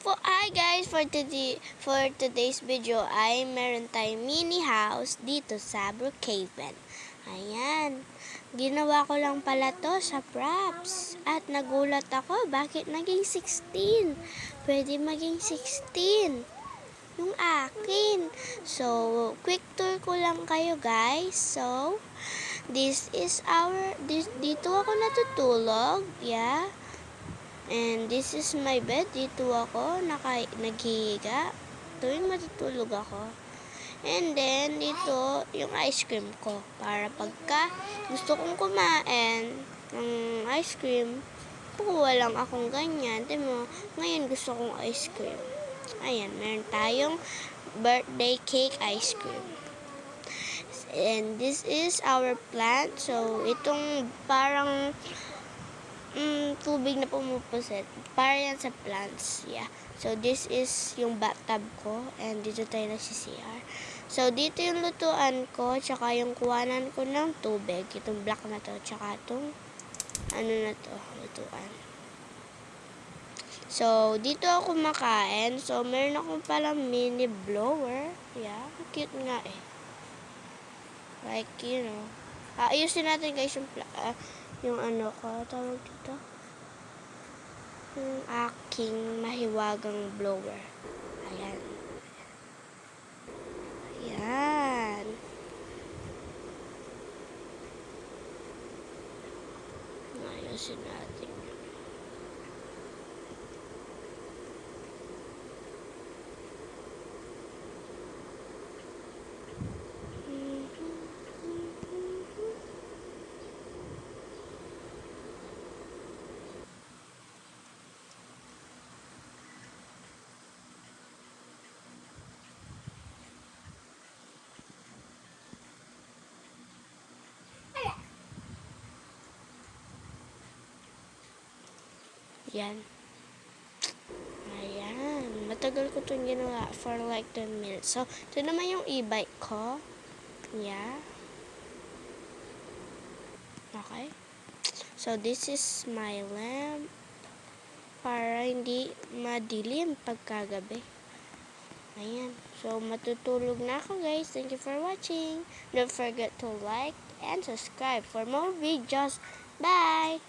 Hi guys, for today's video ay meron tayong mini house dito sa Brookhaven. Ayan. Ginawa ko lang pala to sa props. At nagulat ako, bakit naging 16? Pwede maging 16. Yung akin. So, quick tour ko lang kayo guys. So, dito ako natutulog. Yeah. And this is my bed. Dito ako naghihiga tuwing matutulog ako. And then, dito yung ice cream ko. Para pagka gusto kong kumain ng ice cream, kukuha lang akong ganyan. Tingnan mo, ngayon gusto kong ice cream. Ayan, meron tayong birthday cake ice cream. And this is our plant. So, itong parang tubig na pumupusit. Para yan sa plants. Yeah. So, this is yung bathtub ko. And dito tayo nagsi-CR. So, dito yung lutuan ko. Tsaka yung kuwanan ko ng tubig. Itong black na to. Tsaka itong lutuan. So, dito ako makain. So, meron akong palang mini blower. Yeah. Cute nga eh. Like, you know. Ayusin natin guys yung tawag dito. Yung aking mahiwagang blower. Ayan. Ayan. Ayusin natin. Yan. Ayan. Matagal ko itong ginawa for like 10 minutes. So, ito naman yung e-bike ko. Yeah. Okay. So, this is my lamp. Para hindi madilim pagkagabi. Ayan. So, matutulog na ako guys. Thank you for watching. Don't forget to like and subscribe for more videos. Bye!